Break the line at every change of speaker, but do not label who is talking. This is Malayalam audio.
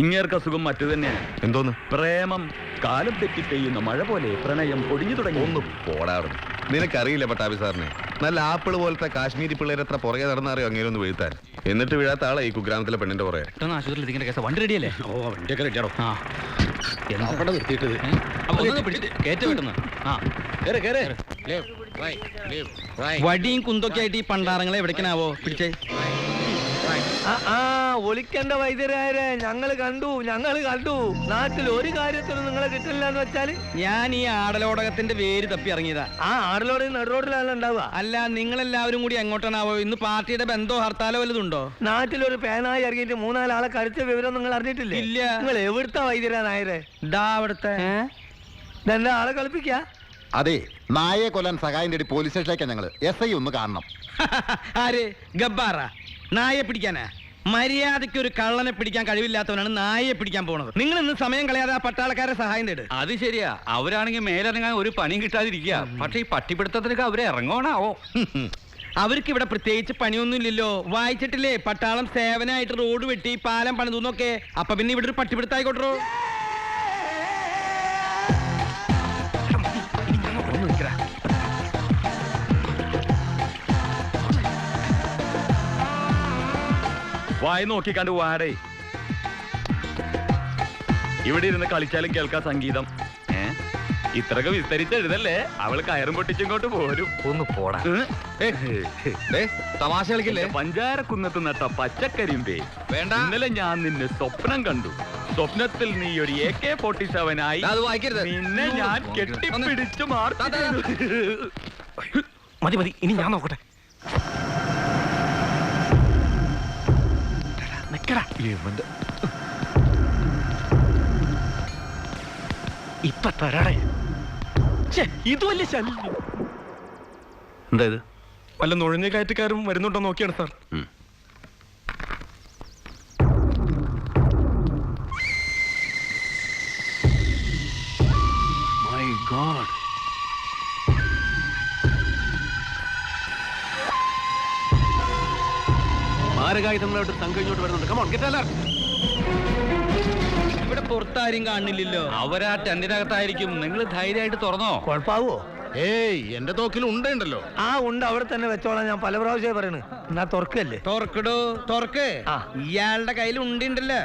ഇങ്ങേർക്ക് അസുഖം മറ്റു തന്നെയാണ്.
എന്തോന്ന്?
പ്രേമം. കാലം തെറ്റി പെയ്യുന്ന മഴ പോലെ പ്രണയം പൊടിഞ്ഞു തുടങ്ങി.
ഒന്ന് പോടാറുണ്ട്. നിനക്കറിയില്ല പട്ടാഭി സാറിനെ. നല്ല ആപ്പിൾ പോലത്തെ കാശ്മീരി പിള്ളേർ എത്ര പുറകെ നടന്നറിയോ അങ്ങനെയൊന്ന് വീഴ്ത്താൻ. എന്നിട്ട് വീഴാത്ത ആളെ ഈ കുഗ്രാമത്തിലെ പെണ്ണിന്റെ പുറകെ.
ആശുപത്രിയിൽ കേസ് വണ്ടി റെഡിയല്ലേ?
ഓ വണ്ടിയൊക്കെ റെഡിയാണോ?
അവിടെ നിർത്തിയിട്ടത് കേറ്റ വിട്ടുന്നു. വടിയും കുന്തൊക്കെ ആയിട്ട് ഈ പണ്ടാറങ്ങളെ എവിടേക്കാവോ പിടിച്ചേ?
ഒളിക്കേണ്ട വൈദ്യരായരെ ഞങ്ങൾ കണ്ടു. നാട്ടിൽ ഒരു കാര്യത്തിനും നിങ്ങളെ കിട്ടില്ല എന്ന് വെച്ചാല്
ഞാൻ ഈ ആടലോടകത്തിന്റെ വേര് തപ്പി ഇറങ്ങിയതാ.
ആ ആടലോടെ നടുറോഡിലാണ് ഉണ്ടാവുക.
അല്ല, നിങ്ങളെല്ലാവരും കൂടി എങ്ങോട്ടാണാവോ? ഇന്ന് പാർട്ടിയുടെ ബന്ധോ ഹർത്താലോ വല്ലതുണ്ടോ?
നാട്ടിലൊരു പേനായി ഇറങ്ങിയിട്ട് 3-4 ആളെ കടിച്ച വിവരം നിങ്ങൾ അറിഞ്ഞിട്ടില്ലേ?
ഇല്ല.
നിങ്ങൾ എവിടുത്തെ വൈദ്യരാ നായരെ?
അവിടുത്തെ
ഇതെന്താ ആളെ കളിപ്പിക്ക?
അതെ, നായെ കൊല്ലാൻ സഹായം തേടി പോലീസ് സ്റ്റേഷനിലേക്കാണ് ഞങ്ങള്. SI ഒന്ന് കാണണം.
ആര്? ഗബ്ബാറ? നായെ പിടിക്കാനാ? മര്യാദയ്ക്ക് ഒരു കള്ളനെ പിടിക്കാൻ കഴിവില്ലാത്തവനാണ് നായെ പിടിക്കാൻ പോണത്. നിങ്ങൾ ഇന്ന് സമയം കളയാതെ ആ പട്ടാളക്കാരെ സഹായം തേട്.
അത് ശരിയാ, അവരാണെങ്കിൽ മേലിറങ്ങാൻ ഒരു പണിയും കിട്ടാതിരിക്കുക. പക്ഷെ ഈ പട്ടിപ്പിടുത്തത്തിനൊക്കെ അവരെ ഇറങ്ങണാവോ?
അവർക്ക് ഇവിടെ പ്രത്യേകിച്ച് പണിയൊന്നുമില്ലല്ലോ. വായിച്ചിട്ടില്ലേ പട്ടാളം സേവനമായിട്ട് റോഡ് വെട്ടി പാലം പണിതൂന്നൊക്കെ? അപ്പൊ പിന്നെ ഇവിടെ ഒരു പട്ടിപ്പിടുത്തായിക്കോട്ടോ.
വായി നോക്കിക്കണ്ട് വാടേ. ഇവിടെ ഇരുന്ന് കളിച്ചാലും കേൾക്കാ സംഗീതം. ഇത്രയൊക്കെ വിസ്തരിച്ചെഴുതല്ലേ? അവള് കയറും പൊട്ടിച്ചിങ്ങോട്ട് പോരും.
ഒന്ന് പോടാ.
തമാശ കളിക്കില്ലേ?
പഞ്ചാരക്കുന്നത്ത് നട്ട പച്ചക്കരിമ്പേ
വേണ്ട.
ഇന്നലെ ഞാൻ നിന്നെ സ്വപ്നം കണ്ടു. സ്വപ്നത്തിൽ നീ ഒരു AK-47 ആയി.
അത് വായിക്കരുത്.
നിന്നെ ഞാൻ കെട്ടിപ്പിടിച്ചു
മതി മതി, ഇനി ഞാൻ നോക്കട്ടെ. ഇപ്പൊ തരാടേ. ഇത് വലിയ ശല്യം.
എന്തായത്?
വല്ല നുഴഞ്ഞ കയറ്റക്കാരും വരുന്നുണ്ടോ നോക്കിയാണ് സാർ.
My God.
മാരകായുധങ്ങളോട്ട് സംഘം ഇങ്ങോട്ട് വരുന്നുണ്ട്. Come on, get alert.
ഇവിടെ പുറത്താരും കാണുന്നില്ലല്ലോ.
അവരാ ടെന്റിനകത്തായിരിക്കും. നിങ്ങൾ ധൈര്യമായിട്ട് തുറന്നോ.
കുഴപ്പാവോ?
ഏയ്, എന്റെ തോക്കിൽ ഉണ്ടുണ്ടല്ലോ.
ആ ഉണ്ട് അവിടെ തന്നെ വെച്ചോളാം. ഞാൻ പല പ്രാവശ്യമായി പറയണ്. എന്നാ തുറക്കല്ലേ?
തുറക്കടോ, തുറക്ക്. ഇയാളുടെ കയ്യിൽ ഉണ്ടല്ലോ.